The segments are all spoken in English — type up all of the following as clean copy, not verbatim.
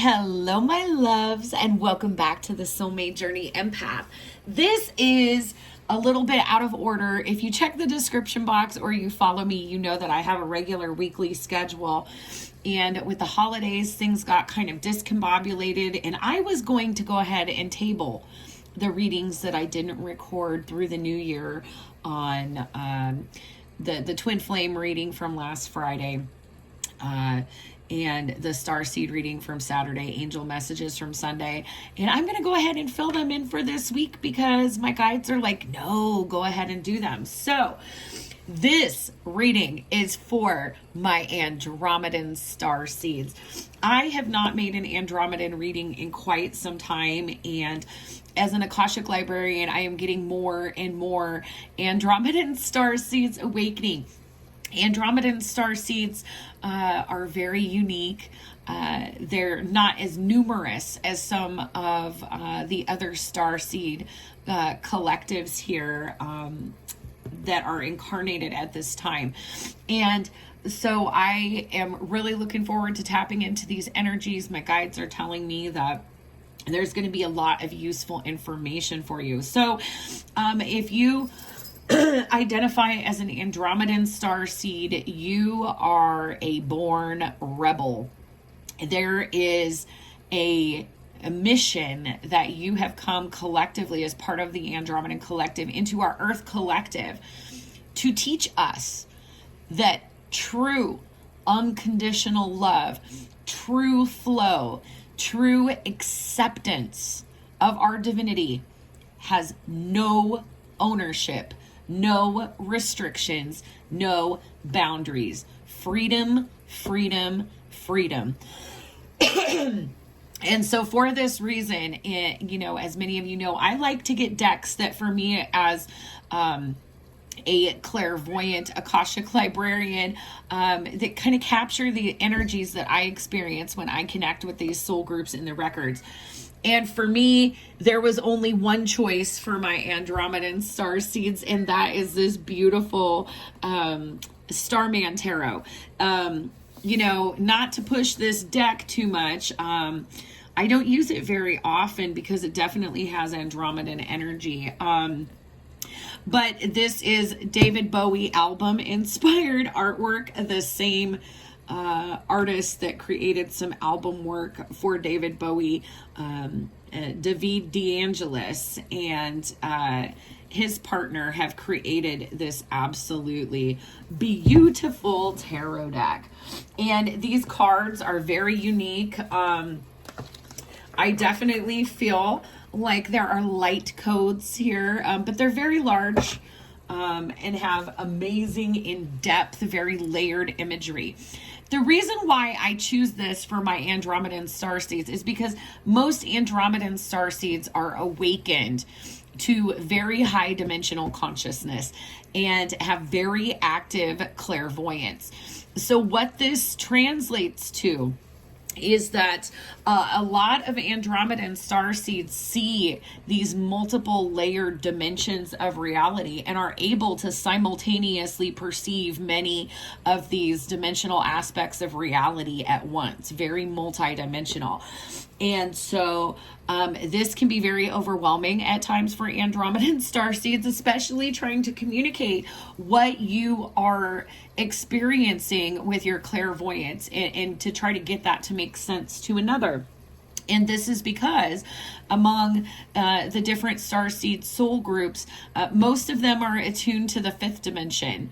Hello, my loves, and welcome back to the Soulmate Journey Empath. This is a little bit out of order. If you check the description box or you follow me, you know that I have a regular weekly schedule. And with the holidays, things got kind of discombobulated, and I was going to go ahead and table the readings that I didn't record through the new year on the Twin Flame reading from last Friday. And the Starseed reading from Saturday, angel messages from Sunday. And I'm going to go ahead and fill them in for this week because my guides are like, no, go ahead and do them. So this reading is for my Andromedan Starseeds. I have not made an Andromedan reading in quite some time, and as an Akashic librarian, I am getting more and more Andromedan Starseeds awakening. Andromedan Starseeds are very unique. They're not as numerous as some of the other Starseed collectives here that are incarnated at this time. And so I am really looking forward to tapping into these energies. My guides are telling me that there's going to be a lot of useful information for you. So if you identify as an Andromedan Starseed, you are a born rebel. There is a mission that you have come collectively as part of the Andromedan collective into our Earth collective to teach us that true unconditional love, true flow, true acceptance of our divinity has no ownership, no restrictions, no boundaries. Freedom, freedom, freedom. And so for this reason, as many of you know, I like to get decks that for me as a clairvoyant Akashic librarian that kind of capture the energies that I experience when I connect with these soul groups in the records. And for me, there was only one choice for my Andromedan Starseeds, and that is this beautiful Starman Tarot. Not to push this deck too much, I don't use it very often because it definitely has Andromedan energy. But this is David Bowie album inspired artwork, the same artist that created some album work for David Bowie, David DeAngelis, and his partner have created this absolutely beautiful tarot deck. And these cards are very unique. I definitely feel like there are light codes here, but they're very large and have amazing, in-depth, very layered imagery. The reason why I choose this for my Andromedan Starseeds is because most Andromedan Starseeds are awakened to very high dimensional consciousness and have very active clairvoyance. So what this translates to is that a lot of Andromedan Starseeds see these multiple layered dimensions of reality and are able to simultaneously perceive many of these dimensional aspects of reality at once, very multidimensional. And so this can be very overwhelming at times for Andromedan Starseeds, especially trying to communicate what you are experiencing with your clairvoyance and to try to get that to make sense to another. And this is because among the different Starseed soul groups, most of them are attuned to the fifth dimension,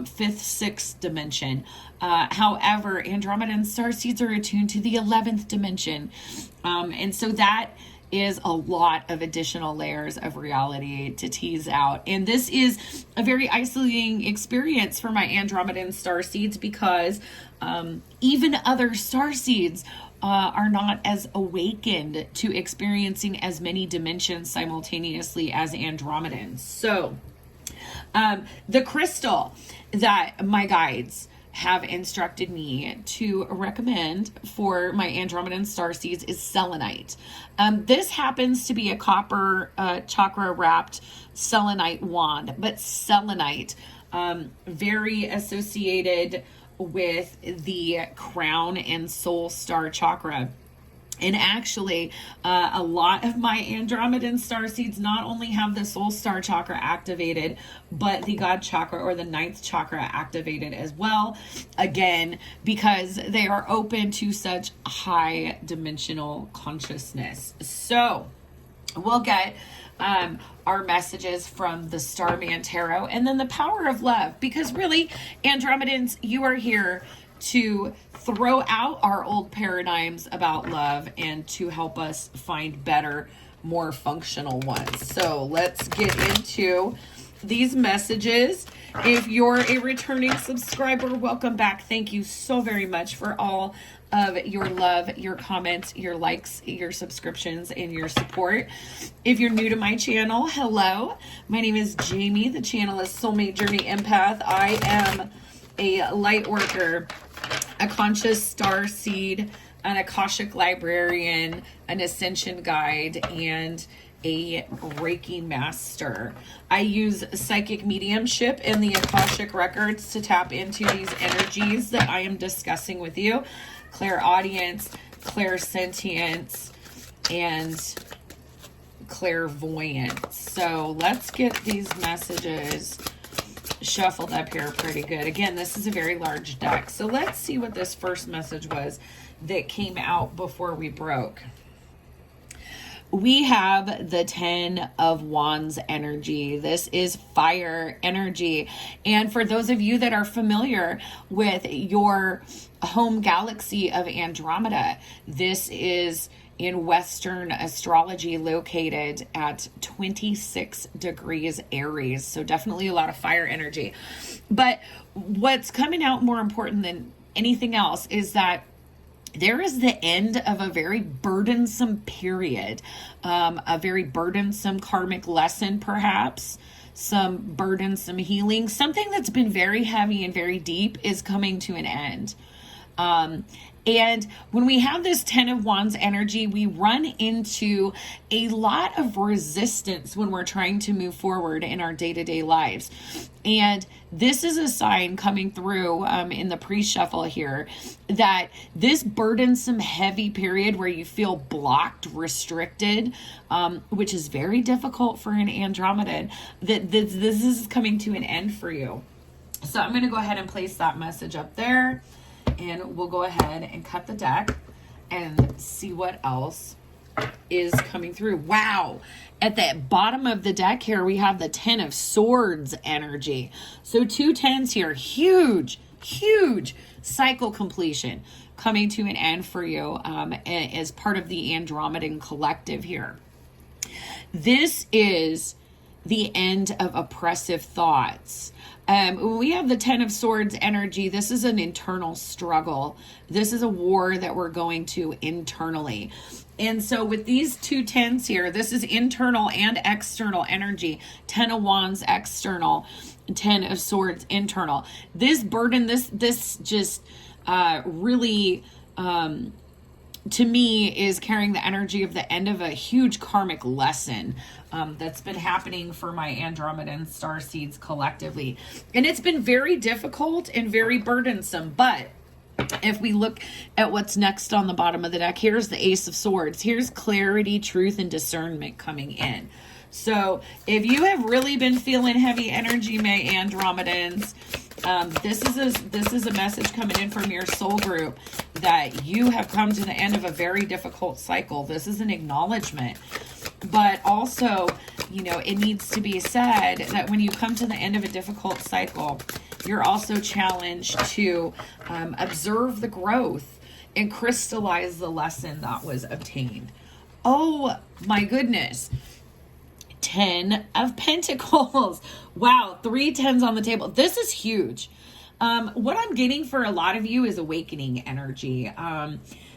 fifth, sixth dimension. However, Andromedan Starseeds are attuned to the 11th dimension. And so that is a lot of additional layers of reality to tease out. And this is a very isolating experience for my Andromedan Starseeds because even other Starseeds are not as awakened to experiencing as many dimensions simultaneously as Andromedans. So the crystal that my guides have instructed me to recommend for my Andromedan Starseeds is selenite. This happens to be a copper chakra wrapped selenite wand, but selenite, very associated with the crown and soul star chakra. And actually, a lot of my Andromedan Starseeds not only have the Soul Star Chakra activated, but the God Chakra or the 9th Chakra activated as well. Again, because they are open to such high dimensional consciousness. So, we'll get our messages from the Starman Tarot and then the power of love. Because really, Andromedans, you are here to throw out our old paradigms about love and to help us find better, more functional ones. So let's get into these messages. If you're a returning subscriber, welcome back. Thank you so very much for all of your love, your comments, your likes, your subscriptions, and your support. If you're new to my channel, hello. My name is Jamie. The channel is Soulmate Journey Empath. I am a light worker, a conscious star seed, an Akashic librarian, an ascension guide, and a Reiki master. I use psychic mediumship and the Akashic records to tap into these energies that I am discussing with you. Clairaudience, clairsentience, and clairvoyance. So let's get these messages shuffled up here pretty good. Again, this is a very large deck. So let's see what this first message was that came out before we broke. We have the 10 of Wands energy. This is fire energy. And for those of you that are familiar with your home galaxy of Andromeda, this is in Western astrology located at 26 degrees Aries. So definitely a lot of fire energy. But what's coming out more important than anything else is that there is the end of a very burdensome period, a very burdensome karmic lesson, perhaps, some burdensome healing. Something that's been very heavy and very deep is coming to an end. And when we have this 10 of Wands energy, we run into a lot of resistance when we're trying to move forward in our day-to-day lives. And this is a sign coming through in the pre-shuffle here that this burdensome, heavy period where you feel blocked, restricted, which is very difficult for an Andromedan, that this is coming to an end for you. So I'm going to go ahead and place that message up there. And we'll go ahead and cut the deck and see what else is coming through. Wow. At the bottom of the deck here, we have the 10 of Swords energy. So 2 10s here. Huge, huge cycle completion coming to an end for you as part of the Andromedan collective here. This is the end of oppressive thoughts. When we have the 10 of Swords energy, this is an internal struggle. This is a war that we're going to internally. And so with these 2 10s here, this is internal and external energy. 10 of Wands external, 10 of Swords internal. This burden, this just really to me is carrying the energy of the end of a huge karmic lesson that's been happening for my Andromedan Starseeds collectively. And it's been very difficult and very burdensome. But if we look at what's next on the bottom of the deck, here's the Ace of Swords. Here's clarity, truth, and discernment coming in. So if you have really been feeling heavy energy, my Andromedans, this is a message coming in from your soul group that you have come to the end of a very difficult cycle. This is an acknowledgement. But also, you know, it needs to be said that when you come to the end of a difficult cycle, you're also challenged to observe the growth and crystallize the lesson that was obtained. Oh my goodness. 10 of Pentacles. Wow, 3 10s on the table. This is huge. What I'm getting for a lot of you is awakening energy.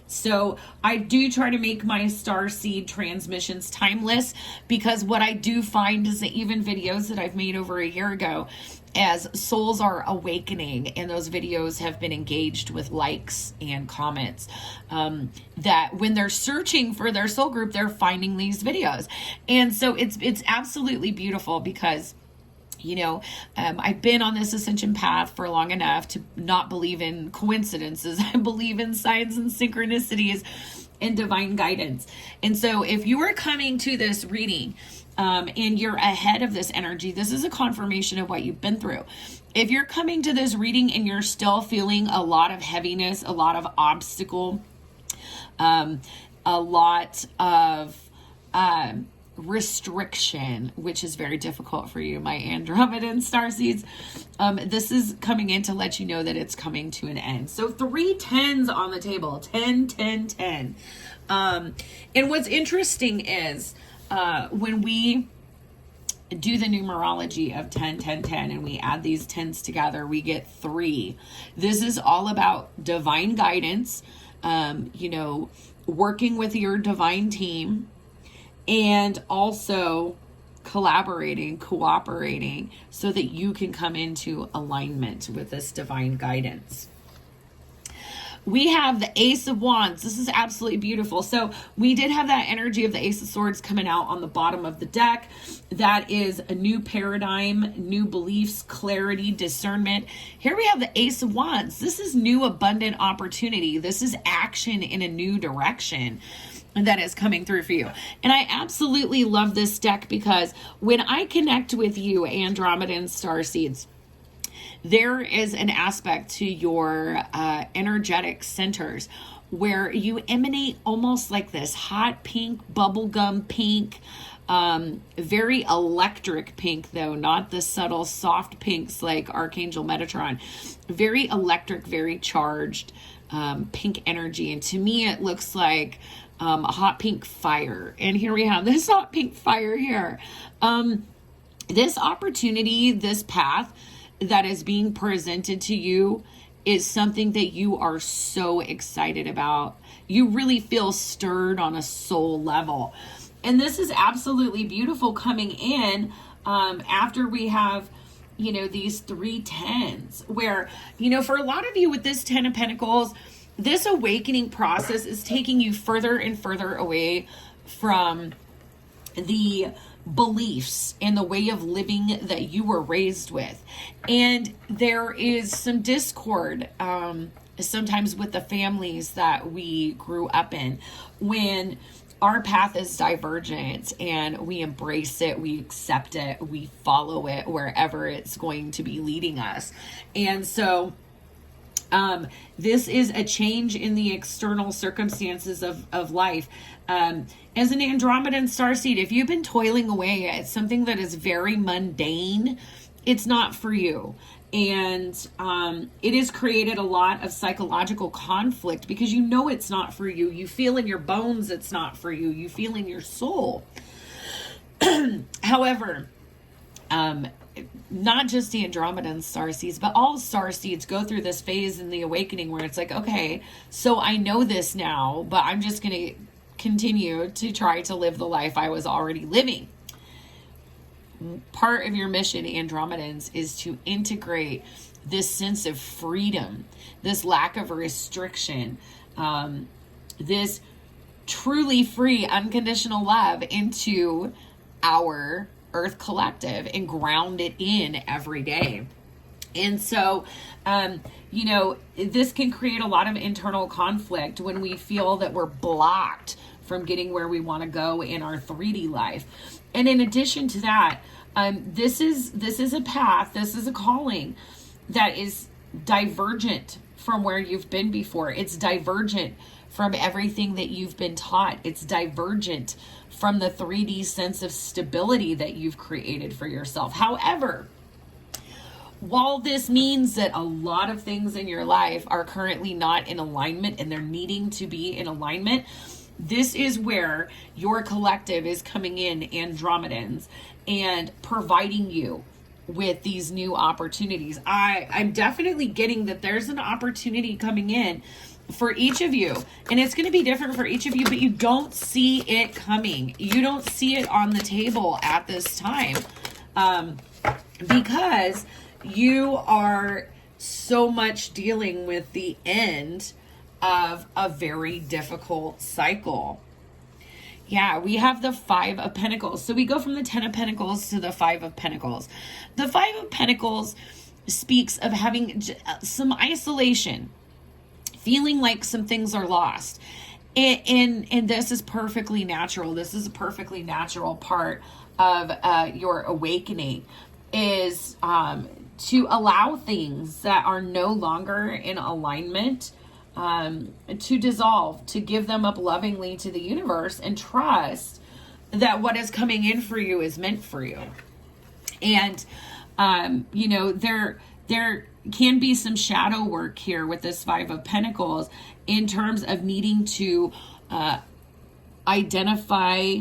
So I do try to make my starseed transmissions timeless, because what I do find is that even videos that I've made over a year ago, as souls are awakening and those videos have been engaged with likes and comments, that when they're searching for their soul group, they're finding these videos. And so it's absolutely beautiful, because you know, I've been on this ascension path for long enough to not believe in coincidences. I believe in signs and synchronicities. and divine guidance. And so if you are coming to this reading and you're ahead of this energy, this is a confirmation of what you've been through. If you're coming to this reading and you're still feeling a lot of heaviness, a lot of obstacle, a lot of restriction, which is very difficult for you, my Andromedan Starseeds, this is coming in to let you know that it's coming to an end. So 3 10s on the table, 10, 10, 10. And what's interesting is when we do the numerology of 10, 10, 10, and we add these 10s together, we get 3. This is all about divine guidance, working with your divine team, and also collaborating, cooperating, so that you can come into alignment with this divine guidance. We have the Ace of Wands. This is absolutely beautiful. So we did have that energy of the Ace of Swords coming out on the bottom of the deck. That is a new paradigm, new beliefs, clarity, discernment. Here we have the Ace of Wands. This is new abundant opportunity. This is action in a new direction that is coming through for you. And I absolutely love this deck because when I connect with you, Andromedan Starseeds, there is an aspect to your energetic centers where you emanate almost like this hot pink, bubblegum pink, very electric pink though, not the subtle soft pinks like Archangel Metatron. Very electric, very charged pink energy. And to me, it looks like a hot pink fire. And here we have this hot pink fire here. This opportunity, this path that is being presented to you is something that you are so excited about. You really feel stirred on a soul level. And this is absolutely beautiful coming in after we have, these 3 10s where, for a lot of you with this 10 of Pentacles, this awakening process is taking you further and further away from the beliefs and the way of living that you were raised with. And there is some discord sometimes with the families that we grew up in when our path is divergent and we embrace it, we accept it, we follow it wherever it's going to be leading us. And so this is a change in the external circumstances of life. As an Andromedan Starseed, if you've been toiling away at something that is very mundane, it's not for you. And it has created a lot of psychological conflict because it's not for you. You feel in your bones it's not for you. You feel in your soul. However, not just the Andromedan Starseeds, but all Starseeds go through this phase in the awakening where it's like, okay, so I know this now, but I'm just going to continue to try to live the life I was already living. Part of your mission, Andromedans, is to integrate this sense of freedom, this lack of restriction, this truly free, unconditional love into our Earth collective and ground it in every day. And so, this can create a lot of internal conflict when we feel that we're blocked from getting where we want to go in our 3D life. And in addition to that, this is a path, this is a calling that is divergent from where you've been before. It's divergent from everything that you've been taught. It's divergent from the 3D sense of stability that you've created for yourself. However, while this means that a lot of things in your life are currently not in alignment and they're needing to be in alignment, this is where your collective is coming in, Andromedans, and providing you with these new opportunities. I'm definitely getting that there's an opportunity coming in for each of you, and it's going to be different for each of you, but you don't see it coming. You don't see it on the table at this time because you are so much dealing with the end of a very difficult cycle. Yeah, we have the 5 of Pentacles. So we go from the 10 of Pentacles to the 5 of Pentacles. The 5 of Pentacles speaks of having some isolation, feeling like some things are lost. And this is perfectly natural. This is a perfectly natural part of your awakening, is to allow things that are no longer in alignment to dissolve, to give them up lovingly to the universe, and trust that what is coming in for you is meant for you. And you know, there can be some shadow work here with this Five of Pentacles in terms of needing to identify,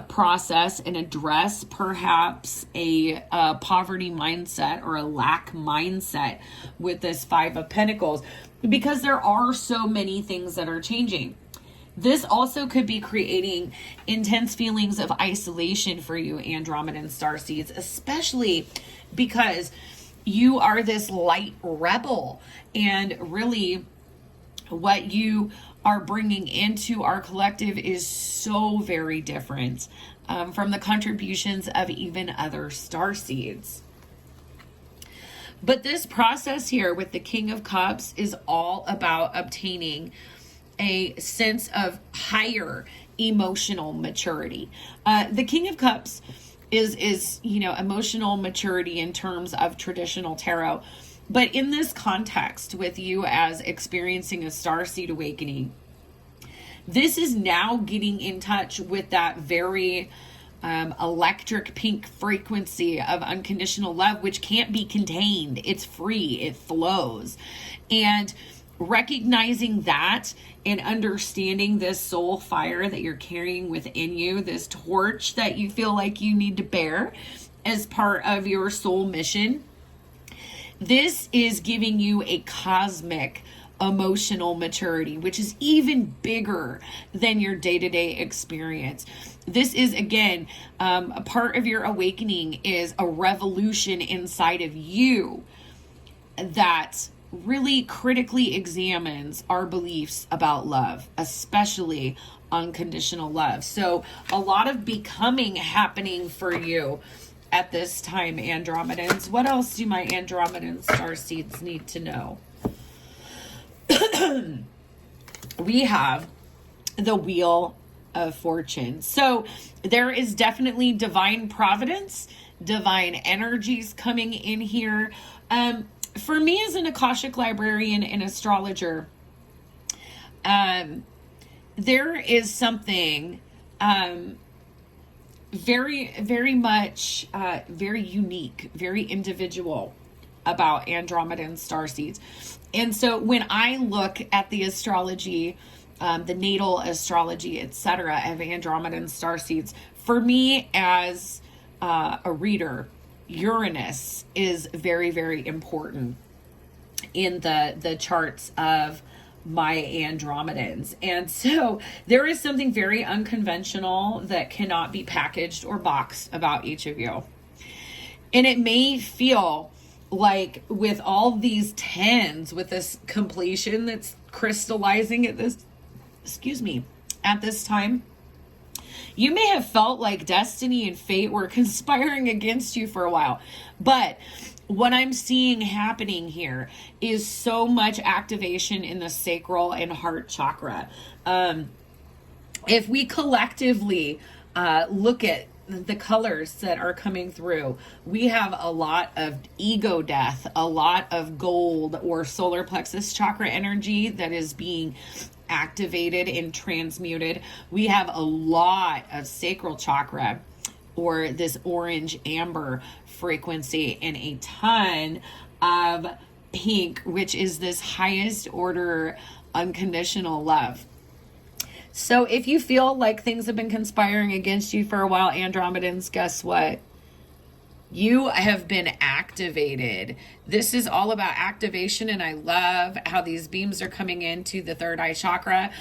process, and address perhaps a poverty mindset or a lack mindset with this Five of Pentacles, because there are so many things that are changing. This also could be creating intense feelings of isolation for you, Andromedan Starseeds, especially because you are this light rebel, and really what you are bringing into our collective is so very different from the contributions of even other starseeds. But this process here with the King of Cups is all about obtaining a sense of higher emotional maturity. The King of Cups is you know, emotional maturity in terms of traditional tarot. But in this context, with you as experiencing a starseed awakening, this is now getting in touch with that very electric pink frequency of unconditional love, which can't be contained. It's free, it flows. And recognizing that and understanding this soul fire that you're carrying within you, this torch that you feel like you need to bear as part of your soul mission, this is giving you a cosmic emotional maturity, which is even bigger than your day-to-day experience. This is, again, a part of your awakening is a revolution inside of you that really critically examines our beliefs about love, especially unconditional love. So a lot of becoming happening for you at this time, Andromedans. What else do my Andromedan Starseeds need to know? We have the Wheel of Fortune. So there is definitely divine providence, divine energies coming in here. For me as an Akashic librarian and astrologer, there is something very, very much, very unique, very individual about Andromedan Starseeds. And so when I look at the astrology, the natal astrology, etc., of Andromedan Starseeds, for me as a reader, Uranus is very, very important in the charts of my Andromedans. And so there is something very unconventional that cannot be packaged or boxed about each of you. And it may feel like with all these tens, with this completion that's crystallizing at this, at this time, you may have felt like destiny and fate were conspiring against you for a while. But what I'm seeing happening here is so much activation in the sacral and heart chakra. If we collectively look at the colors that are coming through, we have a lot of ego death, a lot of gold or solar plexus chakra energy that is being activated and transmuted. We have a lot of sacral chakra, or this orange amber frequency, and a ton of pink, which is this highest order unconditional love. So if you feel like things have been conspiring against you for a while, Andromedans, guess what? You have been activated. This is all about activation, and I love how these beams are coming into the third eye chakra.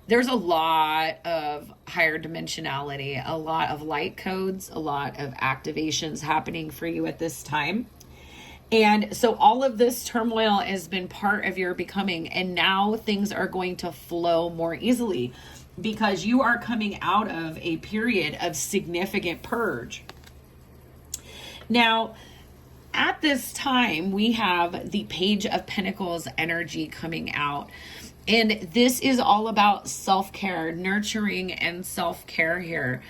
There's a lot of higher dimensionality, a lot of light codes, a lot of activations happening for you at this time. And so all of this turmoil has been part of your becoming, and now things are going to flow more easily because you are coming out of a period of significant purge. Now, at this time, we have the Page of Pentacles energy coming out. And this is all about self-care, nurturing and self-care here.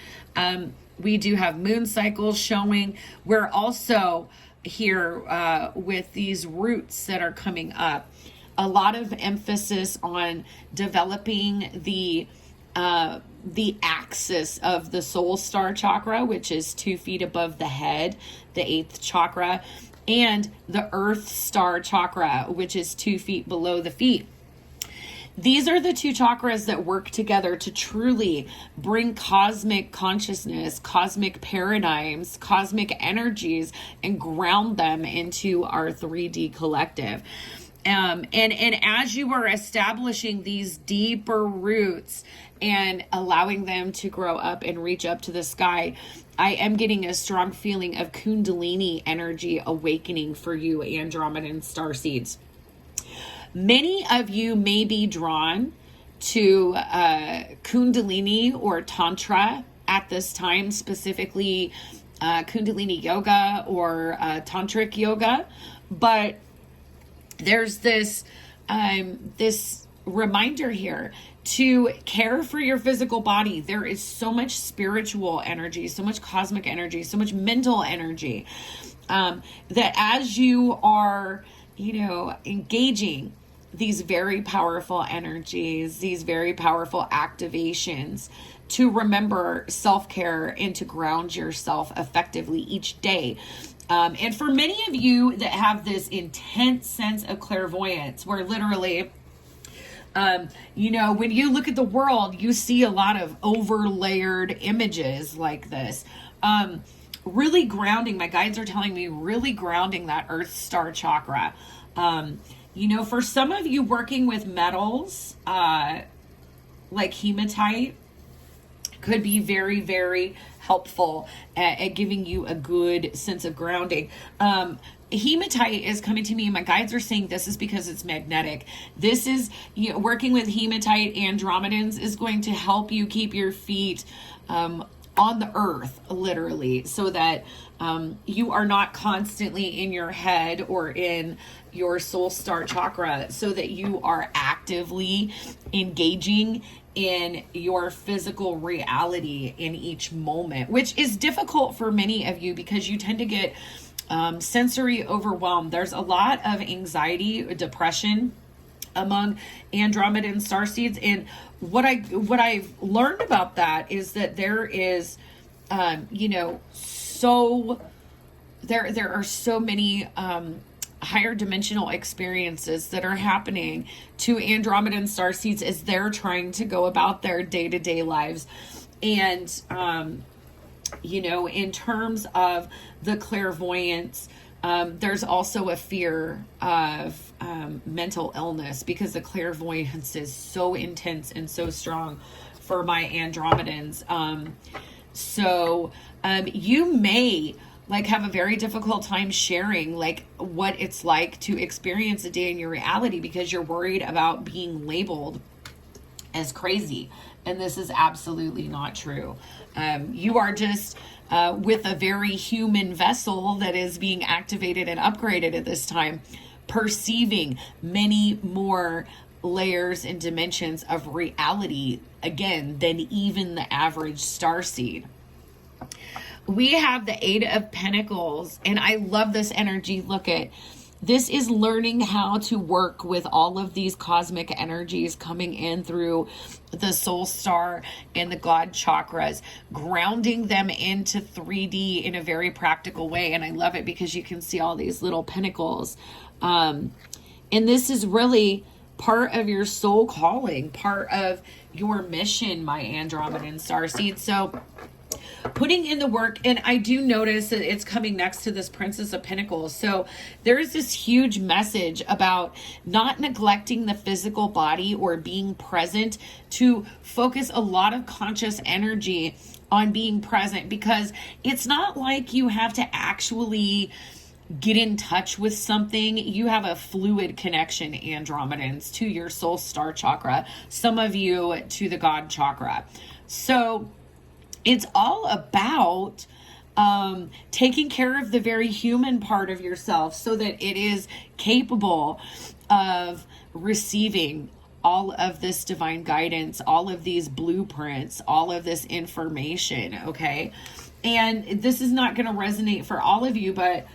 We do have moon cycles showing. We're also here with these roots that are coming up. A lot of emphasis on developing the axis of the soul star chakra, which is 2 feet above the head, the 8th chakra, and the earth star chakra, which is 2 feet below the feet. These are the 2 chakras that work together to truly bring cosmic consciousness, cosmic paradigms, cosmic energies, and ground them into our 3D collective. And as you are establishing these deeper roots and allowing them to grow up and reach up to the sky, I am getting a strong feeling of Kundalini energy awakening for you, Andromedan Starseeds. Many of you may be drawn to Kundalini or Tantra at this time, specifically Kundalini yoga or Tantric yoga. But there's this reminder here to care for your physical body. There is so much spiritual energy, so much cosmic energy, so much mental energy that as you are, engaging these very powerful energies, these very powerful activations, to remember self-care and to ground yourself effectively each day. And for many of you that have this intense sense of clairvoyance, where literally, when you look at the world, you see a lot of overlayered images like this. Really grounding, my guides are telling me, really grounding that earth star chakra. For some of you working with metals, like hematite, could be very, very helpful at giving you a good sense of grounding. Hematite is coming to me, and my guides are saying this is because it's magnetic. This is, working with hematite Andromedans is going to help you keep your feet on the earth, literally, so that you are not constantly in your head or in your soul star chakra, so that you are actively engaging in your physical reality in each moment, which is difficult for many of you because you tend to get sensory overwhelmed. There's a lot of anxiety, depression among Andromedan starseeds, and what I've learned about that is that there is, there are so many higher dimensional experiences that are happening to Andromedan starseeds as they're trying to go about their day-to-day lives. And in terms of the clairvoyance, there's also a fear of mental illness because the clairvoyance is so intense and so strong for my Andromedans. So you may have a very difficult time sharing what it's like to experience a day in your reality because you're worried about being labeled as crazy. And this is absolutely not true. You are just with a very human vessel that is being activated and upgraded at this time, perceiving many more layers and dimensions of reality, again, than even the average starseed. We have the 8 of Pentacles, and I love this energy. Look at this, is learning how to work with all of these cosmic energies coming in through the soul star and the God chakras, grounding them into 3D in a very practical way. And I love it because you can see all these little pentacles. And this is really part of your soul calling, part of your mission, my Andromedan starseed. So putting in the work, and I do notice that it's coming next to this Princess of Pentacles. So there's this huge message about not neglecting the physical body or being present, to focus a lot of conscious energy on being present, because it's not like you have to actually get in touch with something. You have a fluid connection, Andromedans, to your soul star chakra, some of you to the God chakra. So it's all about taking care of the very human part of yourself so that it is capable of receiving all of this divine guidance, all of these blueprints, all of this information, okay? And this is not going to resonate for all of you, but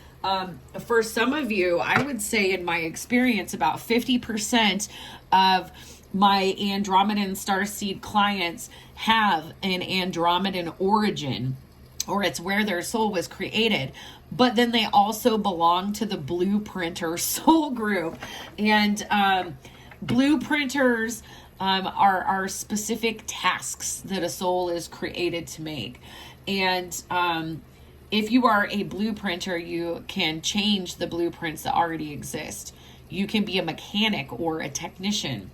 for some of you, I would say in my experience, about 50% of my Andromedan Starseed clients have an Andromedan origin, or it's where their soul was created. But then they also belong to the blueprinter soul group. And blueprinters are specific tasks that a soul is created to make. And if you are a blueprinter, you can change the blueprints that already exist. You can be a mechanic or a technician.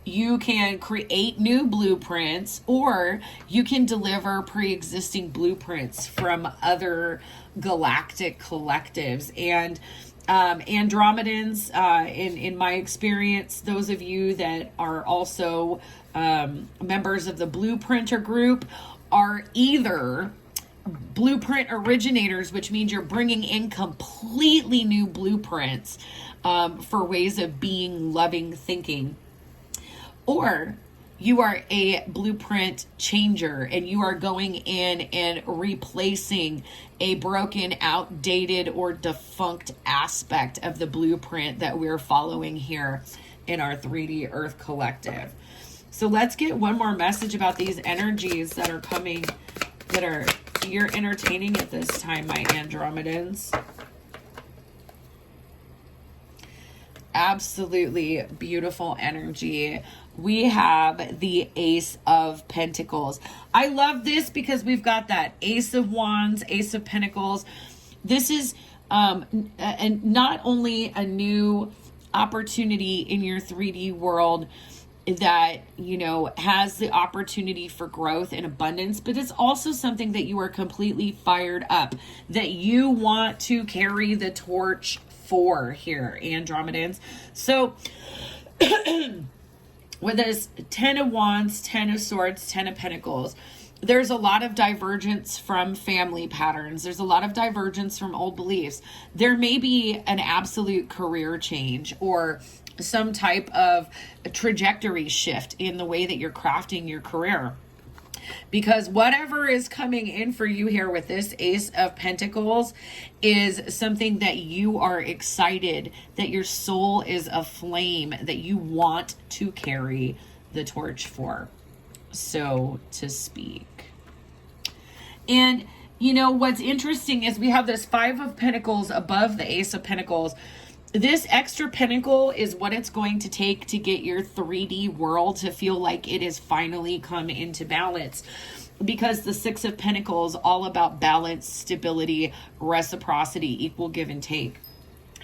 You can create new blueprints, or you can deliver pre-existing blueprints from other galactic collectives. And Andromedans, in my experience, those of you that are also members of the blueprinter group are either blueprint originators, which means you're bringing in completely new blueprints for ways of being, loving, thinking, or you are a blueprint changer and you are going in and replacing a broken, outdated, or defunct aspect of the blueprint that we're following here in our 3D Earth Collective. So let's get one more message about these energies that are coming, you're entertaining at this time, my Andromedans. Absolutely beautiful energy. We have the Ace of Pentacles. I love this because we've got that Ace of Wands, Ace of Pentacles. This is not only a new opportunity in your 3D world that, you know, has the opportunity for growth and abundance, but it's also something that you are completely fired up, that you want to carry the torch for here, Andromedans. So with this 10 of Wands, 10 of Swords, 10 of Pentacles, there's a lot of divergence from family patterns. There's a lot of divergence from old beliefs. There may be an absolute career change or some type of trajectory shift in the way that you're crafting your career. Because whatever is coming in for you here with this Ace of Pentacles is something that you are excited, that your soul is aflame, that you want to carry the torch for, so to speak. And, you know, what's interesting is we have this 5 of Pentacles above the Ace of Pentacles. This extra pentacle is what it's going to take to get your 3D world to feel like it has finally come into balance. Because the 6 of Pentacles, all about balance, stability, reciprocity, equal give and take.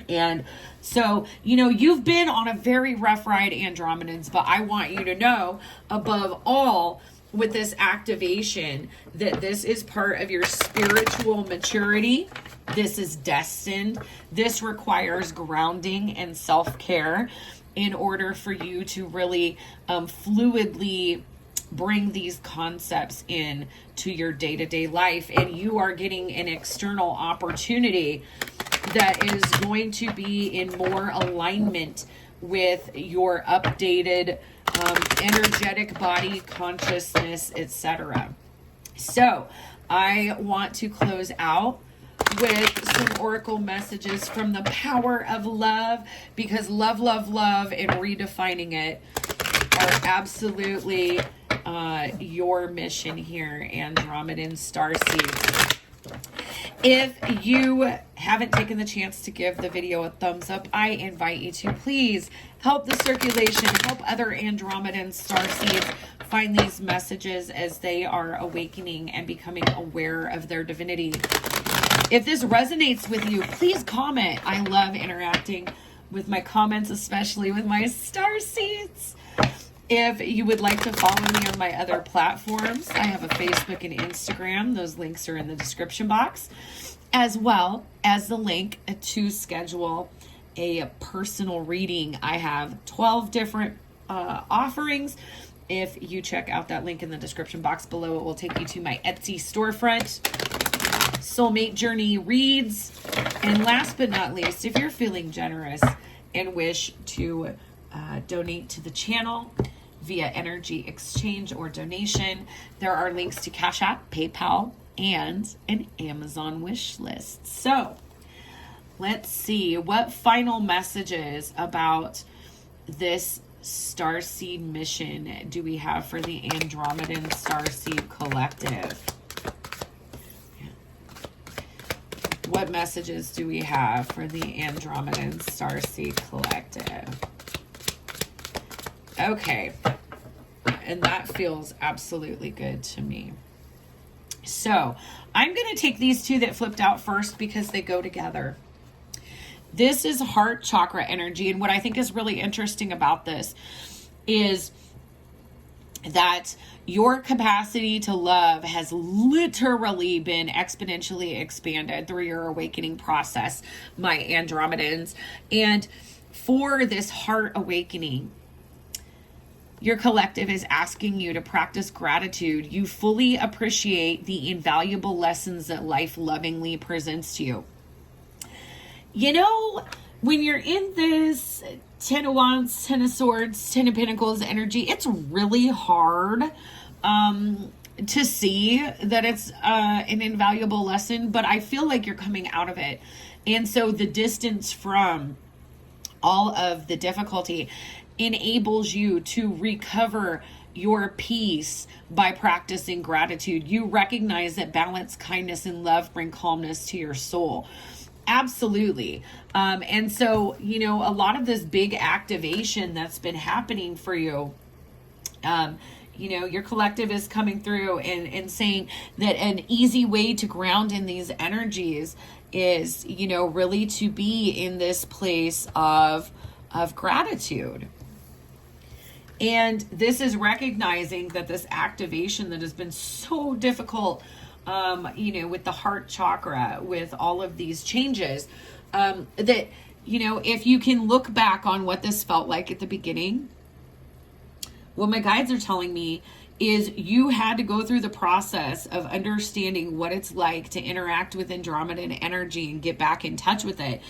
And so, you know, you've been on a very rough ride, Andromedans, but I want you to know, above all, with this activation, that this is part of your spiritual maturity. This is destined. This requires grounding and self-care in order for you to really fluidly bring these concepts in to your day-to-day life. And you are getting an external opportunity that is going to be in more alignment with your updated energetic body, consciousness, etc. So I want to close out with some oracle messages from the power of love, because love, love, love, and redefining it are absolutely your mission here, Andromedan Starseed. If you haven't taken the chance to give the video a thumbs up, I invite you to please help the circulation, help other Andromedan Starseeds find these messages as they are awakening and becoming aware of their divinity. If this resonates with you, please comment. I love interacting with my comments, especially with my Starseeds. If you would like to follow me on my other platforms, I have a Facebook and Instagram. Those links are in the description box, as well as the link to schedule a personal reading. I have 12 different offerings. If you check out that link in the description box below, it will take you to my Etsy storefront, Soulmate Journey Reads. And last but not least, if you're feeling generous and wish to donate to the channel via energy exchange or donation, there are links to Cash App, PayPal, and an Amazon wish list. So let's see what final messages about this Starseed mission do we have for the Andromedan Starseed Collective. What messages do we have for the Andromedan Starseed Collective? Okay. And that feels absolutely good to me. So I'm going to take these two that flipped out first because they go together. This is heart chakra energy. And what I think is really interesting about this is that your capacity to love has literally been exponentially expanded through your awakening process, my Andromedans. And for this heart awakening, your collective is asking you to practice gratitude. You fully appreciate the invaluable lessons that life lovingly presents to you. You know, when you're in this 10 of Wands, 10 of Swords, 10 of Pentacles energy, it's really hard to see that it's an invaluable lesson, but I feel like you're coming out of it. And so the distance from all of the difficulty enables you to recover your peace by practicing gratitude. You recognize that balance, kindness, and love bring calmness to your soul. Absolutely. And so, you know, a lot of this big activation that's been happening for you, you know, your collective is coming through and saying that an easy way to ground in these energies is, you know, really to be in this place of gratitude. And this is recognizing that this activation that has been so difficult, you know, with the heart chakra, with all of these changes, that, you know, if you can look back on what this felt like at the beginning, what my guides are telling me is you had to go through the process of understanding what it's like to interact with Andromedan energy and get back in touch with it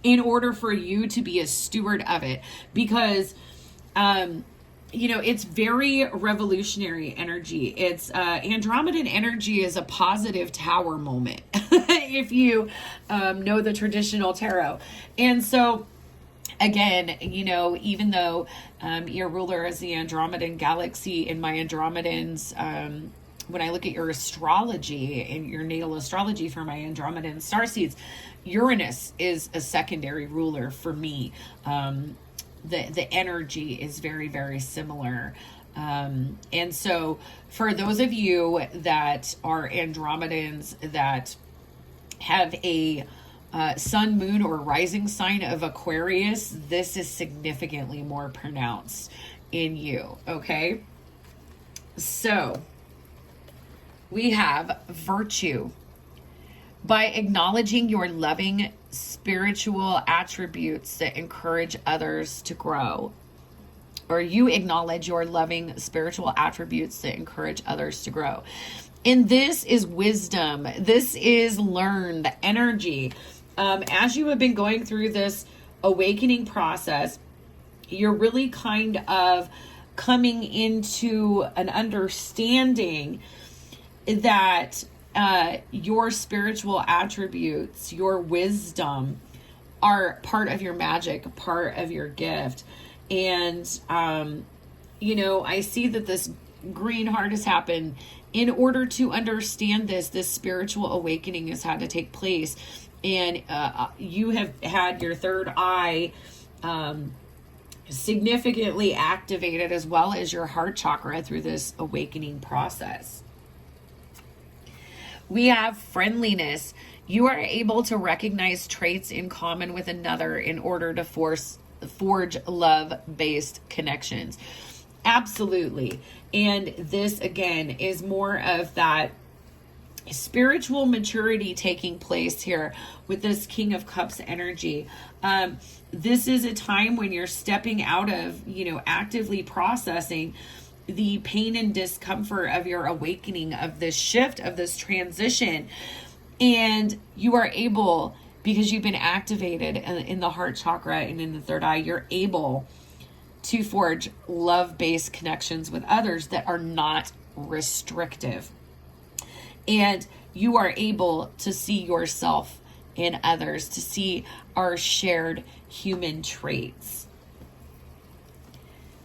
in order for you to be a steward of it. Because, you know, it's very revolutionary energy. It's Andromedan energy is a positive tower moment, if you know the traditional tarot. And so, again, you know, even though your ruler is the Andromedan galaxy, in my Andromedans, when I look at your astrology and your natal astrology for my Andromedan starseeds, Uranus is a secondary ruler for me. The energy is very, very similar. And so for those of you that are Andromedans that have a sun, moon, or rising sign of Aquarius, this is significantly more pronounced in you. Okay. So we have virtue. By acknowledging your loving spiritual attributes that encourage others to grow, or you acknowledge your loving spiritual attributes that encourage others to grow. And this is wisdom. This is learned energy. As you have been going through this awakening process, you're really kind of coming into an understanding that your spiritual attributes, your wisdom, are part of your magic, part of your gift. And, you know, I see that this green heart has happened. In order to understand this spiritual awakening has had to take place. And you have had your third eye significantly activated, as well as your heart chakra, through this awakening process. We have friendliness. You are able to recognize traits in common with another in order to forge love-based connections. Absolutely. And this, again, is more of that spiritual maturity taking place here with this King of Cups energy. This is a time when you're stepping out of, you know, actively processing the pain and discomfort of your awakening, of this shift, of this transition. And you are able, because you've been activated in the heart chakra and in the third eye, you're able to forge love-based connections with others that are not restrictive. And you are able to see yourself in others, to see our shared human traits.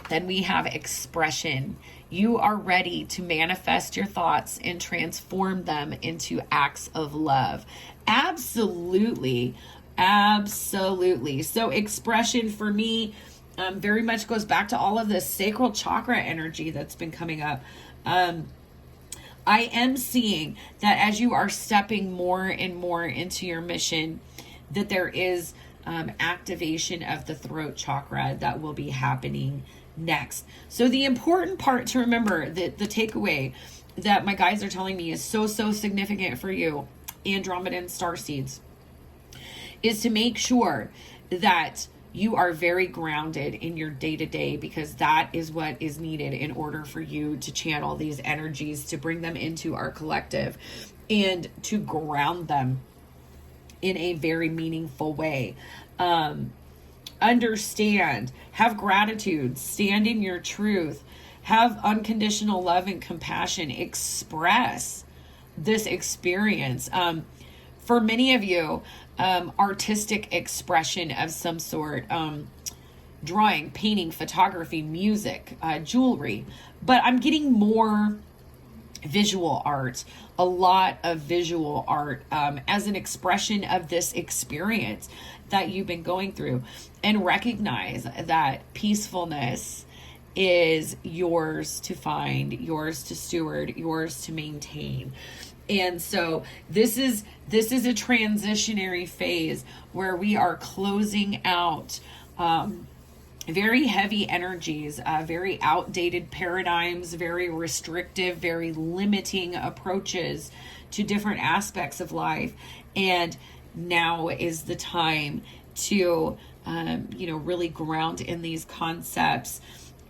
Then we have expression. You are ready to manifest your thoughts and transform them into acts of love. Absolutely. Absolutely. So expression for me very much goes back to all of this sacral chakra energy that's been coming up. I am seeing that as you are stepping more and more into your mission, that there is activation of the throat chakra that will be happening next. So the important part to remember, that the takeaway that my guides are telling me is so significant for you, Andromedan Starseeds, is to make sure that you are very grounded in your day-to-day, because that is what is needed in order for you to channel these energies, to bring them into our collective, and to ground them in a very meaningful way. Understand, have gratitude, stand in your truth, have unconditional love and compassion, express this experience. For many of you, artistic expression of some sort, drawing, painting, photography, music, jewelry, but I'm getting more visual art, a lot of visual art, as an expression of this experience that you've been going through. And recognize that peacefulness is yours to find, yours to steward, yours to maintain. And so this is a transitionary phase where we are closing out very heavy energies, very outdated paradigms, very restrictive, very limiting approaches to different aspects of life. And now is the time to, really ground in these concepts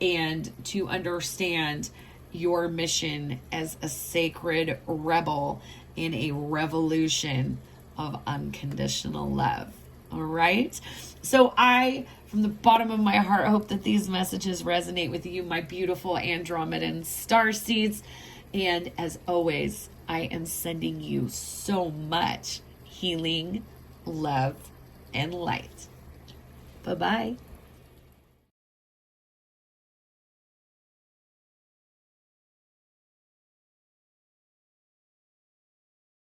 and to understand your mission as a sacred rebel in a revolution of unconditional love. All right. So I, from the bottom of my heart, hope that these messages resonate with you, my beautiful Andromedan Starseeds. And as always, I am sending you so much healing, love, and light. Bye-bye.